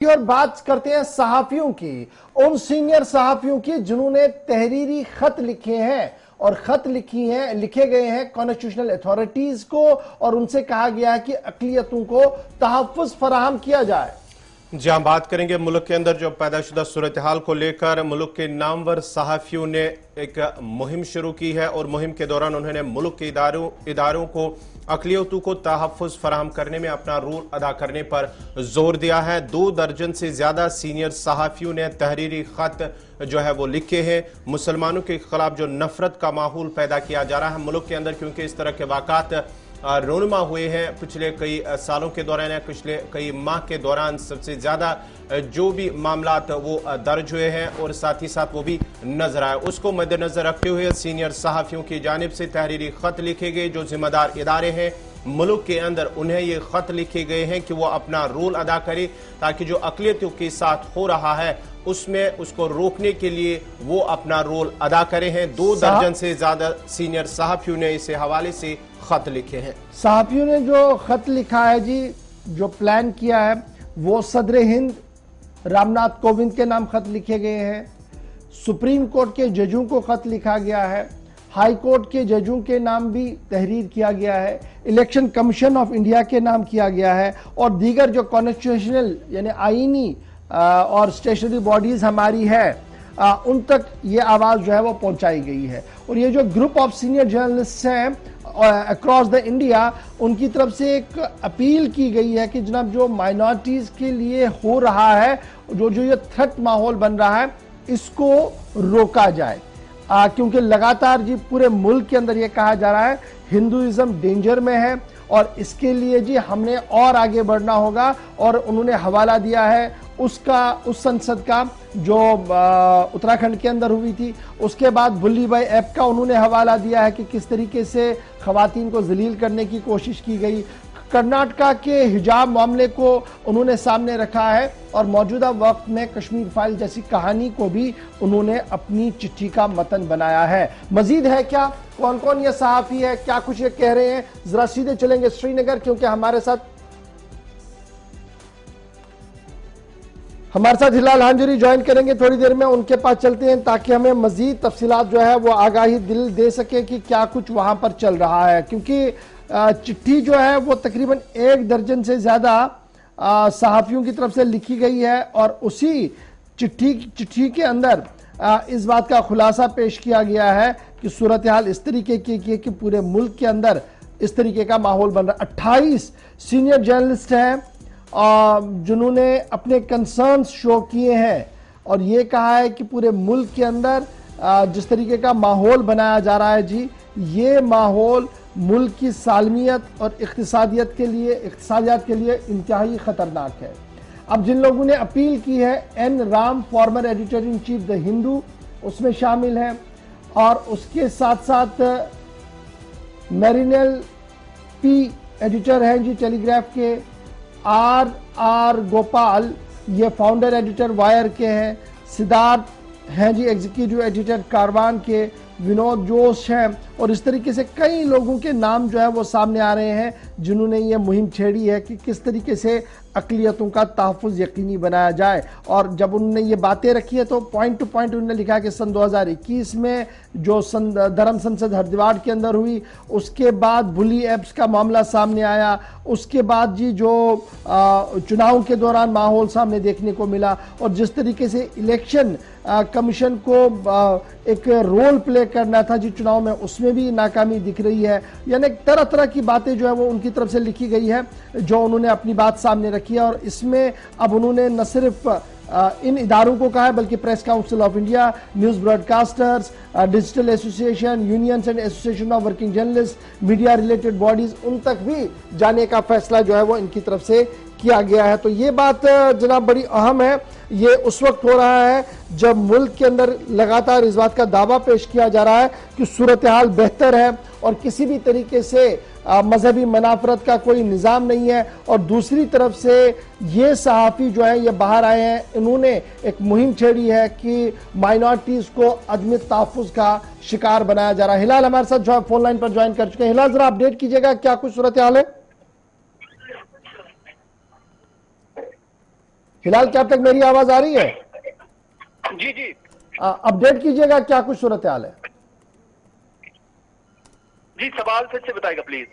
और बात करते हैं सहाफियों की, उन सीनियर सहाफियों की जिन्होंने तहरीरी खत लिखे हैं और खत लिखे गए हैं कॉन्स्टिट्यूशनल अथॉरिटीज को और उनसे कहा गया है कि अक़लियतों को तहफ़्फ़ुज़ फराहम किया जाए। जहां बात करेंगे मुल्क के अंदर जो पैदाशुदा सूरत हाल को लेकर मुल्क के नामवर सहाफियों ने एक मुहिम शुरू की है और मुहिम के दौरान उन्होंने मुल्क के इदारों को अक़लियतों को तहफ़्फ़ुज़ फराहम करने में अपना रोल अदा करने पर जोर दिया है। 2 दर्जन से ज्यादा सीनियर सहाफियों ने तहरीरी खत जो है वो लिखे हैं। मुसलमानों के खिलाफ जो नफरत का माहौल पैदा किया जा रहा है मुल्क के अंदर, क्योंकि इस तरह के वाक़ात रोनुमा हुए हैं पिछले कई सालों के दौरान, पिछले कई माह के दौरान सबसे ज्यादा जो भी मामलात वो दर्ज हुए हैं और साथ ही साथ वो भी नजर आए, उसको मद्देनजर रखते हुए सीनियर सहाफियों की जानिब से तहरीरी खत लिखे गए। जो जिम्मेदार इदारे हैं मुल्क के अंदर उन्हें ये खत लिखे गए हैं कि वो अपना रोल अदा करे ताकि जो अक़लियतों के साथ हो रहा है उसमें उसको रोकने के लिए वो अपना रोल अदा करे हैं। 2 दर्जन से ज्यादा सीनियर सहाफियों ने इस हवाले से खत लिखे हैं। सहाफियों ने जो खत लिखा है जी, जो प्लान किया है वो सदर हिंद रामनाथ कोविंद के नाम खत लिखे गए हैं, सुप्रीम कोर्ट के जजों को खत लिखा गया है, हाई कोर्ट के जजों के नाम भी तहरीर किया गया है, इलेक्शन कमीशन ऑफ इंडिया के नाम किया गया है और दीगर जो कॉन्स्टिट्यूशनल यानी आईनी और स्टेशनरी बॉडीज हमारी है उन तक ये आवाज़ जो है वो पहुंचाई गई है। और ये जो ग्रुप ऑफ सीनियर जर्नलिस्ट हैं अक्रॉस द इंडिया, उनकी तरफ से एक अपील की गई है कि जनाब जो माइनॉरिटीज़ के लिए हो रहा है, जो ये थ्रेट माहौल बन रहा है, इसको रोका जाए। क्योंकि लगातार जी पूरे मुल्क के अंदर ये कहा जा रहा है हिंदुइज्म डेंजर में है और इसके लिए जी हमने और आगे बढ़ना होगा। और उन्होंने हवाला दिया है उस संसद का जो उत्तराखंड के अंदर हुई थी, उसके बाद बुल्ली भाई ऐप का उन्होंने हवाला दिया है कि किस तरीके से खवातीन को जलील करने की कोशिश की गई। कर्नाटका के हिजाब मामले को उन्होंने सामने रखा है और मौजूदा वक्त में कश्मीर फाइल जैसी कहानी को भी उन्होंने अपनी चिट्ठी का मतन बनाया है। मजीद है क्या, कौन कौन ये सहाफी है, क्या कुछ ये कह रहे हैं, जरा सीधे चलेंगे श्रीनगर, क्योंकि हमारे साथ हिलाल हांजरी ज्वाइन करेंगे थोड़ी देर में। उनके पास चलते हैं ताकि हमें मजीद तफसीलात जो है वो आगाही दिल दे सके कि क्या कुछ वहां पर चल रहा है, क्योंकि चिट्ठी जो है वो तकरीबन 1 दर्जन से ज्यादा सहाफियों की तरफ से लिखी गई है और उसी चिट्ठी के अंदर इस बात का खुलासा पेश किया गया है कि सूरत हाल इस तरीके की कि पूरे मुल्क के अंदर इस तरीके का माहौल बन रहा है। 28 सीनियर जर्नलिस्ट हैं जिन्होंने अपने कंसर्न्स शो किए हैं और ये कहा है कि पूरे मुल्क के अंदर जिस तरीके का माहौल बनाया जा रहा है जी, ये माहौल मुल्क की सालमियत और इक्तिसादियत के लिए इंतहाई खतरनाक है। अब जिन लोगों ने अपील की है, N Ram former editor in chief the Hindu उसमें शामिल है और उसके साथ साथ मेरिनेल पी एडिटर हैं जी टेलीग्राफ के, आर गोपाल ये फाउंडर एडिटर वायर के हैं, सिद्धार्थ हैं जी एग्जीक्यूटिव एडिटर कारवान के, विनोद जोश हैं और इस तरीके से कई लोगों के नाम जो है वो सामने आ रहे हैं जिन्होंने ये मुहिम छेड़ी है कि किस तरीके से अक़लियतों का तहफ़्फ़ुज़ यकीनी बनाया जाए। और जब उन्होंने ये बातें रखी है तो पॉइंट टू पॉइंट उन्होंने लिखा है कि सन 2021 में जो धर्म संसद हरिद्वार के अंदर हुई, उसके बाद बुली एप्स का मामला सामने आया, उसके बाद जी जो चुनाव के दौरान माहौल सामने देखने को मिला और जिस तरीके से इलेक्शन कमीशन को एक रोल प्ले करना था जी चुनाव में, उसमें भी नाकामी दिख रही है। यानी तरह तरह की बातें जो है वो उनकी तरफ से लिखी गई है जो उन्होंने अपनी बात सामने रखी है। और इसमें अब उन्होंने न सिर्फ इन इदारों को कहा है बल्कि press council of India, news broadcasters, digital association, unions and association of working journalist, media related bodies, उन तक भी जाने का फैसला जो है वो इनकी तरफ से किया गया है। तो ये बात जनाब बड़ी अहम है। ये उस वक्त हो रहा है जब मुल्क के अंदर लगातार इस बात का दावा पेश किया जा रहा है कि सूरत हाल बेहतर है और किसी भी तरीके से मजहबी मनाफरत का कोई निज़ाम नहीं है। और दूसरी तरफ से ये सहाफ़ी जो है ये बाहर आए हैं, इन्होंने एक मुहिम छेड़ी है कि माइनॉरिटीज़ को अदम तहफ़्फ़ुज़ का शिकार बनाया जा रहा है। हिलाल हमारे साथ जो फोन लाइन पर ज्वाइन कर चुके हैं। हिलाल, जरा अपडेट कीजिएगा, क्या कुछ सूरत हाल है? फिलहाल क्या अब तक मेरी आवाज आ रही है? जी जी अपडेट कीजिएगा, क्या कुछ सूरत हाल है? जी, सवाल फिर से बताएगा प्लीज।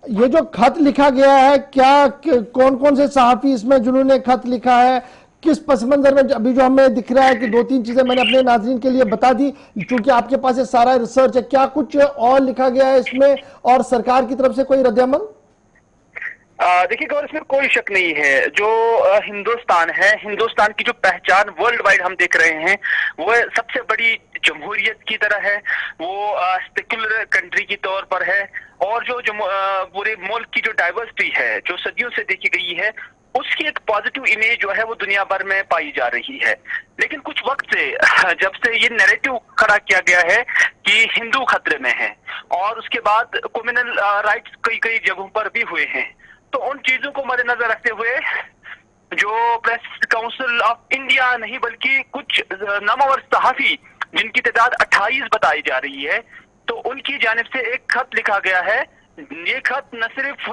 ये जो खत लिखा गया है, क्या कौन कौन से सहाफी इसमें जिन्होंने खत लिखा है, किस पस मंजर में? अभी जो हमें दिख रहा है कि 2-3 चीजें मैंने अपने नाज़रीन के लिए बता दी, क्योंकि आपके पास ये सारा रिसर्च है। क्या कुछ और लिखा गया है इसमें, और सरकार की तरफ से कोई रद्द-ए-अमल? देखिए गौर, इसमें कोई शक नहीं है, जो हिंदुस्तान है, हिंदुस्तान की जो पहचान वर्ल्ड वाइड हम देख रहे हैं वो सबसे बड़ी जमहूरियत की तरह है, वो सेक्युलर कंट्री की तौर पर है, और जो पूरे मुल्क की जो डाइवर्सिटी है जो सदियों से देखी गई है, उसकी एक पॉजिटिव इमेज जो है वो दुनिया भर में पाई जा रही है। लेकिन कुछ वक्त से, जब से ये नैरेटिव खड़ा किया गया है कि हिंदू खतरे में है, और उसके बाद कम्युनल राइट्स कई जगहों पर भी हुए हैं, तो उन चीजों को मद्देनजर रखते हुए जो प्रेस काउंसिल ऑफ इंडिया नहीं बल्कि कुछ नामवर सहाफी जिनकी तादाद 28 बताई जा रही है, तो उनकी जानिब से एक खत लिखा गया है। ये खत न सिर्फ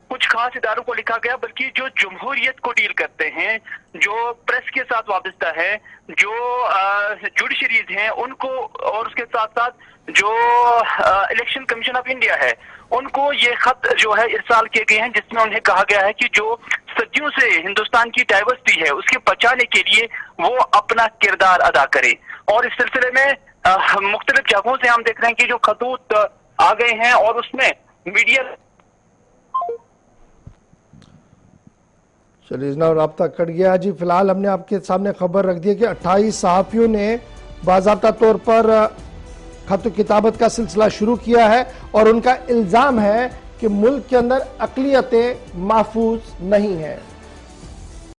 कुछ खास इदारों को लिखा गया, बल्कि जो जमहूरियत को डील करते हैं, जो प्रेस के साथ वाबस्ता है, जो जुडिशरीज हैं उनको, और उसके साथ साथ जो इलेक्शन कमीशन ऑफ इंडिया है उनको ये खत जो है इरसाल किए गए हैं, जिसमें उन्हें कहा गया है कि जो सदियों से हिंदुस्तान की डाइवर्सिटी है उसके बचाने के लिए वो अपना किरदार अदा करे। और इस सिलसिले में मुख्तलिफ जगहों से हम देख रहे हैं कि जो खतूत आ गए हैं, और उसमें मीडिया। चलिए जनाब, राब्ता कट गया जी। फिलहाल हमने आपके सामने खबर रख दी है कि 28 सहाफियों ने बाज़ाब्ता तौर पर खत किताबत का सिलसिला शुरू किया है, और उनका इल्ज़ाम है कि मुल्क के अंदर अक़लियतें महफूज नहीं है।